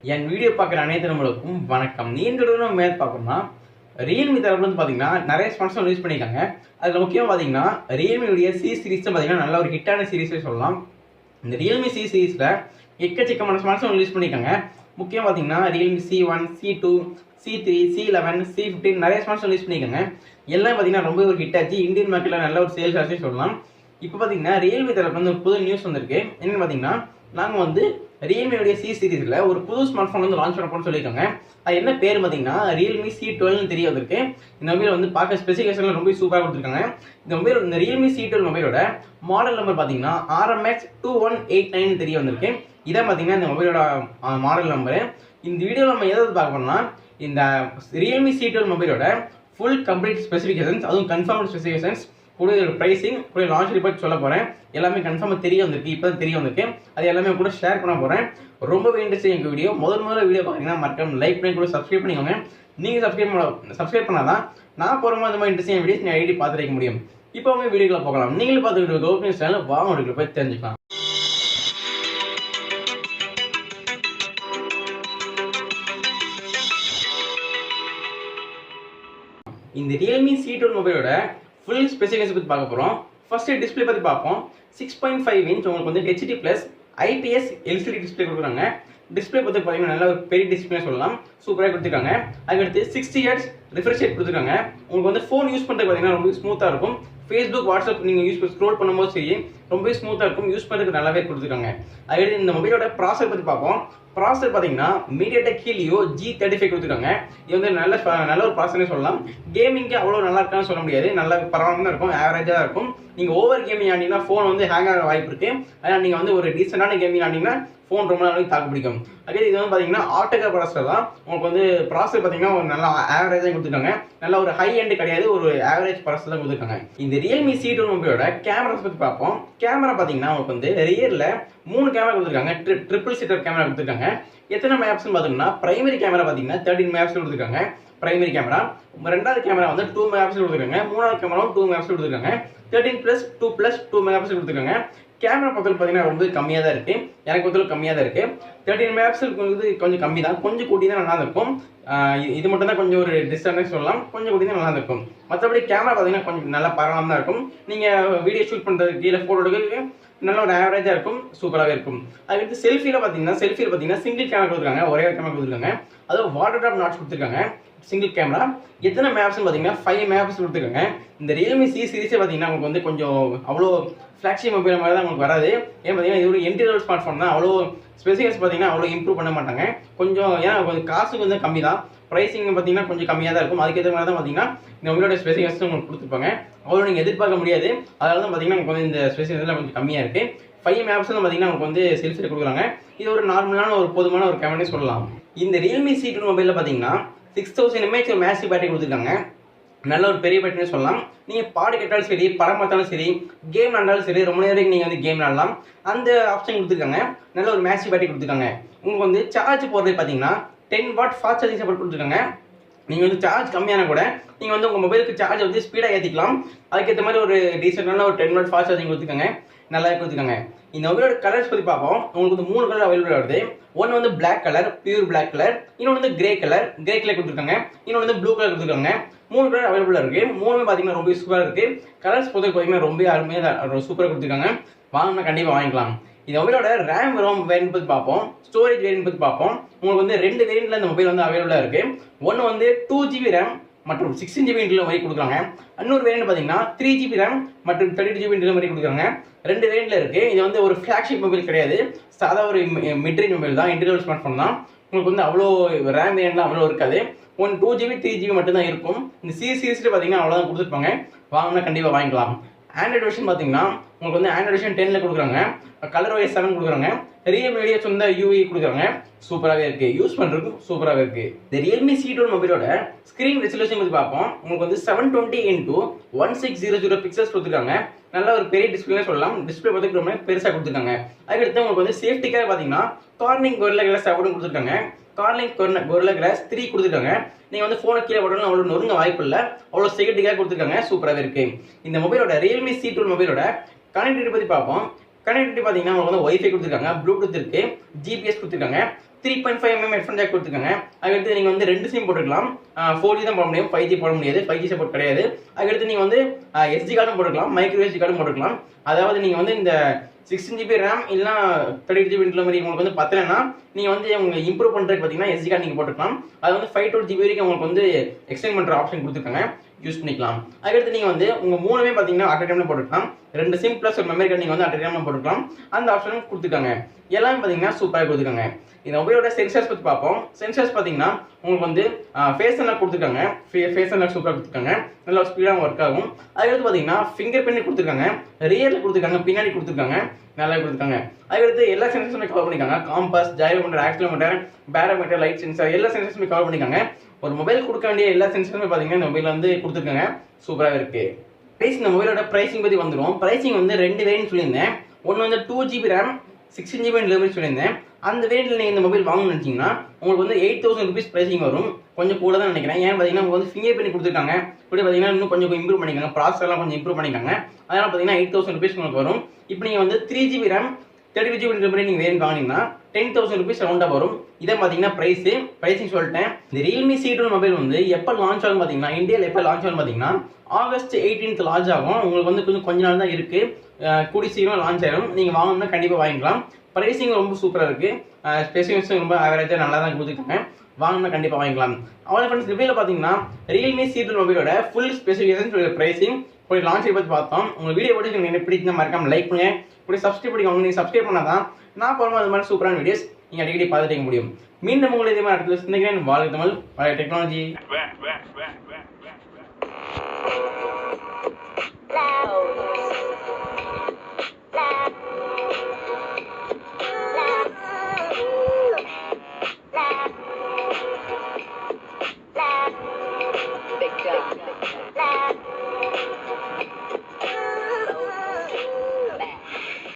என் video பார்க்குற அனைத்து நம்மளுக்கும் வணக்கம். நீண்ட தூரம் மேல் பார்க்கணும்னா ரியல்மி தரப்புல வந்து பார்த்தீங்கன்னா நிறைய ஸ்மார்ட் யூஸ் பண்ணியிருக்காங்க. அதில் முக்கியமாக பார்த்தீங்கன்னா ரியல்மியுடைய சி சீரிஸ் தான் பார்த்தீங்கன்னா நல்ல ஒரு ஹிட்டான சீரிஸே சொல்லலாம். இந்த ரியல்மி சி சீரிஸில் எக்கச்சக்கமான ஸ்மார்ட் யூஸ் பண்ணியிருக்காங்க. முக்கியம் பார்த்தீங்கன்னா Realme C1, C2, C3, C11, C15 நிறைய ஸ்மார்ட் யூஸ் பண்ணியிருக்காங்க. எல்லாம் பார்த்தீங்கன்னா ரொம்ப ஒரு ஹிட் ஆச்சு. இந்தியன் மார்க்கெட்டில் நல்ல ஒரு சேல்ஸ் ஆச்சு சொல்லலாம். இப்போ பார்த்தீங்கன்னா ரியல்மி தரப்புல வந்து ஒரு புது நியூஸ் வந்திருக்கு. என்னன்னு பார்த்தீங்கன்னா நாங்கள் வந்து ரியல்மியோடைய சி சீரிஸில் ஒரு புது ஸ்மார்ட் ஃபோன் வந்து லான்ச் பண்ண போகிறோம்னு சொல்லியிருக்காங்க. அது என்ன பேர் பார்த்தீங்கன்னா Realme C12 தெரிய வந்திருக்கு. இந்த மொபைல் வந்து பார்க்க ஸ்பெசிஃபிகேஷன்ல ரொம்ப சூப்பராக கொடுத்துருக்காங்க. இந்த Realme C12 மொபைலோட மாடல் நம்பர் பார்த்தீங்கன்னா RMX2189 தெரிய வந்திருக்கு. இதான் பார்த்தீங்கன்னா இந்த மொபைலோட மாடல் நம்பரு. இந்த வீடியோவில் நம்ம எதாவது பார்க்க போனோம்னா இந்த Realme C12 மொபைலோட ஃபுல் கம்ப்ளீட் ஸ்பெசிஃபிகேஷன்ஸ், அதுவும் கன்ஃபார்ம்டு ஸ்பெசிஃபிகேஷன்ஸ் கூட ப்ரைஸிங் கூட லான்ச் ரிப்போர்ட் சொல்ல போகிறேன். எல்லாமே கன்ஃபார்மாக தெரிய வந்திருக்கு. இப்போ தான் தெரிய வந்திருக்கு. அது எல்லாமே கூட ஷேர் பண்ண போகிறேன். ரொம்பவே இன்ட்ரெஸ்டிங் எங்கள் வீடியோ. முதல்ல வீடியோ பார்த்தீங்கன்னா மறக்காம லைக் பண்ணி கூட சப்ஸ்கிரைப் பண்ணிக்கோங்க. நீங்கள் சப்ஸ்கிரைப் பண்ணாதான் நான் போகிற மாதிரி இந்த மாதிரி இன்ட்ரெஸ்டிங் வீடியோஸ் நீங்கள் ஐடி பார்த்து வைக்க முடியும். இப்போ அவங்க வீடியோக்குள்ள போகலாம். நீங்களும் பார்த்துக்கிட்டு கௌதம் சேனல் வாங்க வீடியோக்குள்ள போய் தெரிஞ்சுக்கலாம். இந்த Realme C12 மொபைலோட ஃபுல் ஸ்பெசிஃபிகேஷன் பற்றி பார்க்க போகிறோம். ஃபர்ஸ்ட் டிஸ்பிளே பற்றி பார்ப்போம். 6.5 இன்ச் உங்களுக்கு வந்து HD plus IPS LCD display கொடுக்குறாங்க. டிஸ்பிளே பற்றி பார்த்தீங்கன்னா நல்ல ஒரு பெரிய டிஸ்பிளே சொல்லலாம். சூப்பராக கொடுத்துருக்காங்க. அதுக்கடுத்து 60 Hz ரிஃப்ரெஷ் ரேட் கொடுத்துருக்காங்க. உங்களுக்கு வந்து ஃபோன் யூஸ் பண்ணுறது பார்த்தீங்கன்னா ரொம்ப ஸ்மூத்தாக இருக்கும். ஃபேஸ்புக், வாட்ஸ்அப் நீங்கள் ஸ்க்ரோல் பண்ணும்போது சரி ரொம்ப ஸ்மூத்தாக இருக்கும். யூஸ் பண்ணுறதுக்கு நல்லாவே கொடுத்துருக்காங்க. அதுக்கடுத்து இந்த மொபைலோட ப்ராசஸர் பற்றி பார்ப்போம். ப்ராசஸர் பார்த்தீங்கன்னா MediaTek Helio G35 கொடுத்துருக்காங்க. இது வந்து நல்ல ஒரு ப்ராசஸர்னே சொல்லலாம். கேமிங்க்கு அவ்வளோ நல்லா இருக்கான்னு சொல்ல முடியாது. நல்லா பரவாயில்ல தான் இருக்கும், ஆவரேஜாக தான் இருக்கும். நீங்கள் ஓவர் கேமிங் ஆனீங்கன்னா ஃபோன் வந்து ஹேங் ஆக வாய்ப்பு இருக்குது. அதனால் நீங்கள் வந்து ஒரு டீசெண்டான கேமிங் ஆனீங்கன்னா ஃபோன் ரொம்ப நாளைக்கு தாக்கு பிடிக்கும். அதே இது வந்து பார்த்தீங்கன்னா ஆட்டோகேர் ப்ராசஸர் தான். உங்களுக்கு வந்து ப்ராசஸர் பார்த்தீங்கன்னா ஒரு நல்ல ஆவரேஜாக கொடுத்துருக்காங்க. நல்ல ஒரு ஹை எண்ட் கிடையாது, ஒரு ஆவரேஜ் ப்ராசஸர் தான் கொடுத்துருக்காங்க. இந்த Realme C12 மொபைலோட கேமராஸ் பற்றி பார்ப்போம். கேமரா பார்த்தீங்கன்னா உங்களுக்கு வந்து ரியரில் 3 கேமரா கொடுத்துருக்காங்க. ட்ரிபிள் சீட்டர் கேமரா கொடுத்துருக்காங்க. எத்தனை மெகாபிக்சல் பார்த்தீங்கன்னா பிரைமரி கேமரா பார்த்தீங்கன்னா 13 மெகாபிக்சல் கொடுத்துருக்காங்க. Primary camera. ரெண்டாவது கேமரா வந்து 2 மெகாபிக்சல் கொடுத்துருக்காங்க. மூணாவது கேமராவும் 2 மெகாபிக்சல் கொடுத்துருக்காங்க. 13+2+2 மெகாபிக்சல் கொடுத்துருக்காங்க. கேமரா பக்கத்தில் பார்த்தீங்கன்னா ரொம்ப கம்மியாக தான் இருக்குது. எனக்கு பொறுத்தவரை கம்மியாக தான் இருக்குது. 13 மெகாபிக்சல் வந்து கொஞ்சம் கம்மி தான். கொஞ்சம் கூட்டி தான் நல்லா இருக்கும். இது மட்டும் தான் கொஞ்சம் ஒரு டிஸ்டன்ஸ் சொல்லலாம். கொஞ்சம் கூட்டி தான் நல்லா இருக்கும். மற்றபடி கேமரா பார்த்தீங்கன்னா கொஞ்சம் நல்லா பரவாயில்லாம தான் இருக்கும். நீங்கள் வீடியோ ஷூட் பண்ணுறதுக்கு கீழே ஃபோட்டோ எடுக்கிறதுக்கு நல்ல ஒரு ஆவரேஜாக இருக்கும். சூப்பராகவே இருக்கும். அதுக்கடுத்து செல்ஃபியில் பார்த்தீங்கன்னா சிங்கிள் கேமரா கொடுத்துருக்காங்க. ஒரே கேமரா கொடுத்துருக்காங்க. அதுவும் வாட்டர் ட்ராப் நாட்ச் கொடுத்துருக்காங்க. Single camera. எத்தனை மெகாபிக்சல் பார்த்தீங்கன்னா 5 மெகாபிக்சல் கொடுத்துருக்காங்க. இந்த Realme C சீரிஸே பார்த்தீங்கன்னா உங்களுக்கு வந்து கொஞ்சம் அவ்வளோ ஃப்ளாக்ஷிப் மொபைல் மாதிரி தான் உங்களுக்கு வராது. ஏன் பார்த்தீங்கன்னா இது ஒரு என்ட்ரி லெவல் ஸ்மார்ட் ஃபோன் தான். அவ்வளோ ஸ்பெசிஃபிகேஷன் பார்த்தீங்கன்னா அவ்வளோ இம்ப்ரூவ் பண்ண மாட்டாங்க. கொஞ்சம் ஏன்னா கொஞ்சம் காசு கொஞ்சம் கம்மி தான். ப்ரைஸிங் பார்த்தீங்கன்னா கொஞ்சம் கம்மியாக தான் இருக்கும். அதுக்கேற்ற மாதிரி தான் பார்த்தீங்கன்னா இந்த மொபைலோட ஸ்பெசிஃபிகேஷன் உங்களுக்கு கொடுத்துருப்பாங்க. அவ்வளோ நீங்கள் எதிர்பார்க்க முடியாது. அதனால தான் பார்த்தீங்கன்னா உங்களுக்கு வந்து இந்த ஸ்பெசிஃபிகேஷன் கொஞ்சம் கம்மியாக இருக்குது. 5 மெகாபிக்சல் பார்த்தீங்கன்னா உங்களுக்கு வந்து செல்ஃபியில் கொடுக்குறாங்க. இது ஒரு நார்மலான ஒரு பொதுவான ஒரு கேமரா சொல்லலாம். இந்த Realme C12 மொபைலில் பார்த்தீங்கன்னா 6000 mAh ஒரு மேசிவ் பேட்டரி கொடுத்துருக்காங்க. நல்ல ஒரு பெரிய பேட்டரின்னு சொல்லலாம். நீங்கள் பாடு கேட்டாலும் சரி, படம் பார்த்தாலும் சரி, கேம் விளாண்டாலும் சரி, ரொம்ப நேரம் நீங்கள் வந்து கேம் விளாடலாம். அந்த ஆப்ஷன் கொடுத்துருக்காங்க. நல்ல ஒரு மேசிவ் பேட்டரி கொடுத்துருக்காங்க. உங்களுக்கு வந்து சார்ஜ் போடுறது பார்த்தீங்கன்னா 10 வாட் ஃபாஸ்ட் சார்ஜிங் சப்போர்ட் கொடுத்துருக்காங்க. நீங்கள் வந்து சார்ஜ் கம்மியான கூட நீங்கள் வந்து உங்கள் மொபைலுக்கு சார்ஜ் வந்து ஸ்பீடாக ஏற்றிக்கலாம். அதுக்கேற்ற மாதிரி ஒரு டீசெண்டான ஒரு 10 வாட் ஃபாஸ்ட் சார்ஜிங் கொடுத்துருக்காங்க. நல்லா கொடுத்துருக்காங்க. இந்த மொபைலோட கலர்ஸ் பற்றி பார்ப்போம். உங்களுக்கு வந்து 3 கலர் அவைலபிள் வருது. ஒன்று வந்து black colour, pure black colour. இன்னொன்று வந்து கிரே கலர் கொடுத்துருக்காங்க. இன்னொன்று வந்து ப்ளூ கலர் கொடுத்துருக்காங்க. 3 கலர் அவைலபிளாக இருக்குது. 3மே பார்த்தீங்கன்னா ரொம்ப சூப்பராக இருக்குது. கலர்ஸ் பொறுத்த பார்த்தீங்கன்னா ரொம்ப அருமையாக சூப்பராக கொடுத்துருக்காங்க. வாங்கினா கண்டிப்பாக வாங்கிக்கலாம். இந்த மொபைலோட ரேம் வேரியன்ட் பற்றி பார்ப்போம். ஸ்டோரேஜ் வேரியன்ட் பற்றி பார்ப்போம். உங்களுக்கு வந்து 2 வேரியன்ட்ல இந்த மொபைல் வந்து அவைலபிளாக இருக்குது. ஒன்று வந்து 2GB ரேம் மற்றும் 16GB இன்டர்னல் மாதிரி கொடுக்குறாங்க. இன்னொரு வேரியன்ட் பார்த்தீங்கன்னா 3GB ரேம் மற்றும் 32GB இன்டர்னல் மாதிரி கொடுக்குறாங்க. 2 வேரியன்ட்ல இருக்குது. இது வந்து ஒரு ஃப்ளாக்ஷிப் மொபைல் கிடையாது. சாதா ஒரு மிட்ரேஞ்ச் மொபைல் தான். இன்டர்னல் ஸ்மார்ட் ஃபோன் தான். உங்களுக்கு வந்து அவ்வளோ ரேம் வேரியன்ட்லாம் அவ்வளோ இருக்காது. 2GB 3GB மட்டும் தான் இருக்கும். இந்த சீரிஸில் பார்த்தீங்கன்னா அவ்வளோதான் கொடுத்துருப்பாங்க. வாங்கினா கண்டிப்பாக வாங்கிக்கலாம். ஆண்ட்ராய்டு வெர்ஷன் பார்த்தீங்கன்னா உங்களுக்கு வந்து ஆண்ட்ராய்டு வெர்ஷன் 10 கொடுக்குறாங்க. கலர் OS 7 கொடுக்குறாங்க. Realme சொந்த UI கொடுக்குறாங்க. சூப்பராகவே இருக்குது. யூஸ் பண்ணுறதுக்கு சூப்பராகவே இருக்குது. இந்த Realme C12 மொபைலோட ஸ்க்ரீன் ரெசல்யூஷன் பற்றி பார்ப்போம். உங்களுக்கு வந்து 720x1600 பிக்சல்ஸ் கொடுத்துருக்காங்க. நல்ல ஒரு பெரிய டிஸ்பிளே சொல்லலாம். டிஸ்பிளே பார்த்து ரொம்ப பெருசாக கொடுத்துருக்காங்க. அதுக்கடுத்து உங்களுக்கு வந்து சேஃப்டிக்காக பார்த்தீங்கன்னா கார்னிங் Gorilla Glass 7 கொடுத்துருக்காங்க. கார்னிங் Gorilla Glass 3 கொடுத்துருக்காங்க. நீங்கள் வந்து ஃபோனை கீழே போட்டாலும் அவ்வளோ நொறுங்க வாய்ப்பு இல்லை. அவ்வளோ செக்யூரிட்டிக்காக கொடுத்துருக்காங்க. சூப்பராகவே இருக்குது. இந்த மொபைலோட Realme C12 மொபைலோட கனெக்டிவிட்டி பற்றி பார்ப்போம். கனெக்டிவிட்டி பார்த்தீங்கன்னா உங்களுக்கு வந்து வைஃபை கொடுத்துருக்காங்க, ப்ளூடூத் இருக்குது, ஜிபிஎஸ் கொடுத்துருக்காங்க, 3.5mm ஹெட்ஃபோன் ஜாக் கொடுத்துருக்காங்க. அதுக்கடுத்து நீங்கள் வந்து 2 சிம் போட்டுக்கலாம். 4G தான் போட முடியும், 5G போட முடியாது, 5G சப்போர்ட் கிடையாது. அதுக்கடுத்து நீங்கள் வந்து SD கார்டும் போட்டுக்கலாம், மைக்ரோ SD கார்டும் போட்டுக்கலாம். அதாவது நீங்கள் வந்து இந்த 16GB RAM இல்லைனா 32GB இன்டர்னல் மெமரி உங்களுக்கு வந்து பத்தலைன்னா நீங்கள் வந்து உங்களுக்கு இம்ப்ரூவ் பண்ணுறதுக்கு பார்த்தீங்கன்னா SD கார்டு நீங்கள் போட்டுக்கலாம். அது வந்து 512GB வரைக்கும் உங்களுக்கு வந்து எக்ஸ்டெண்ட் பண்ணுற ஆப்ஷன் கொடுத்துருக்காங்க, யூஸ் பண்ணிக்கலாம். அதுக்கடுத்து நீங்கள் வந்து உங்கள் மூணுமே பார்த்தீங்கன்னா அட் டைமில் போட்டுக்கலாம். 2 சிம் ப்ளஸ் ஒரு மெமரி கார்டு நீங்கள் வந்து அட் டைமில் போட்டுக்கலாம். அந்த ஆப்ஷனும் கொடுத்துருக்காங்க. எல்லாமே பார்த்தீங்கன்னா சூப்பராக கொடுத்துருக்காங்க. இந்த மொபைலோட சென்சார்ஸ் பற்றி பார்ப்போம். சென்சார்ஸ் பார்த்தீங்கன்னா உங்களுக்கு வந்து ஃபேஸ் அன்லாக் கொடுத்துருக்காங்க. ஃபேஸ் அன்லாக் சூப்பராக கொடுத்துருக்காங்க, நல்லா ஸ்பீடாக ஒர்க் ஆகும். அதுக்கடுத்து பார்த்தீங்கன்னா ஃபிங்கர் பிரிண்ட் கொடுத்துருக்காங்க, ரியரில் கொடுத்துருக்காங்க, பின்னாடி கொடுத்துருக்காங்க, நல்லா கொடுத்துருக்காங்க. அதுக்கடுத்து எல்லா சென்சர்ஸுமே கவர் பண்ணிக்காங்க. Compass, gyrometer, accelerometer, barometer, light sensor எல்லா சென்சர்ஸுமே கவர் பண்ணிக்காங்க. ஒரு மொபைல் கொடுக்க வேண்டிய எல்லா சென்சருமே பார்த்தீங்கன்னா இந்த மொபைல் வந்து கொடுத்துருக்காங்க, சூப்பராக இருக்கு. ப்ரைஸ் இந்த மொபைலோட ப்ரைஸிங் பற்றி வந்துடும். ப்ரைஸிங் வந்து 2 வேரியன்ட் சொல்லியிருந்தேன். ஒன்று வந்து 2GB RAM 16GB இன்டர்னல் சொல்லியிருந்தேன். அந்த வேரியன்ட்ல நீங்கள் இந்த மொபைல் வாங்கணும்னு நினச்சிங்கன்னா உங்களுக்கு வந்து 8000 ருபீஸ் ப்ரைஸிங் வரும். கொஞ்சம் கூட தான் நினைக்கிறேன். ஏன் பார்த்தீங்கன்னா உங்களுக்கு வந்து ஃபிங்கர் பிரிண்ட் கொடுத்துருக்காங்க, இப்படி பார்த்தீங்கன்னா இன்னும் கொஞ்சம் இம்ப்ரூவ் பண்ணிக்காங்க, ப்ராசஸர்லாம் கொஞ்சம் இம்ப்ரூவ் பண்ணிக்காங்க. அதனால் பார்த்தீங்கன்னா 8000 ருபீஸ் உங்களுக்கு வரும். இப்போ நீங்கள் வந்து 3GB RAM 32GB இன்டர்னல் நீங்கள் வேரியன்ட் வாங்கினீங்கன்னா 10,000 ருபீஸ் ரவுண்டாக வரும். இதை பார்த்தீங்கன்னா ப்ரைஸிங் சொல்லிட்டேன். இந்த Realme C12 மொபைல் வந்து எப்போ லான்ச் ஆகும் பார்த்தீங்கன்னா, இந்தியாவில் எப்போ லான்ச் ஆகும் பார்த்தீங்கன்னா August 18th லான்ச் ஆகும். உங்களுக்கு வந்து கொஞ்ச நாள் தான் இருக்குது, கூடி சீக்கிரம் லான்ச் ஆகிடும். நீங்கள் வாங்கணும்னா கண்டிப்பாக வாங்கிக்கலாம். ப்ரைஸிங் ரொம்ப சூப்பராக இருக்குது, ஸ்பெசிஃபிகேஷன் ரொம்ப ஆவரேஜாக நல்லா தான் கொடுத்துருக்காங்க. வாங்கினா கண்டிப்பாக வாங்கிக்கலாம். அவ்வளோ ஃப்ரெண்ட்ஸ், ரிவ்யூவில் பார்த்தீங்கன்னா Realme C12 மொபைலோட ஃபுல் ஸ்பெசிஃபிகேஷன், ப்ரைஸிங், ஒரு லான்ச் பற்றி பார்த்தோம். உங்கள் வீடியோ போட்டு எனக்கு பிடிச்ச மறக்காம லைக் பண்ணுங்க, இப்படி சப்ஸ்கிரைப் பண்ணிக்கோங்க. நீங்கள் சப்ஸ்கிரைப் பண்ணாதான் நான் போகிற அது மாதிரி சூப்பரான வீடியோஸ் நீங்கள் அடிக்கடி பார்த்துக்க முடியும். மீண்டும் உங்களை இதே மாதிரி அடுத்த சிந்திக்கிறேன். வாழ்க தமிழ், வாழ்க டெக்னாலஜி. Big job.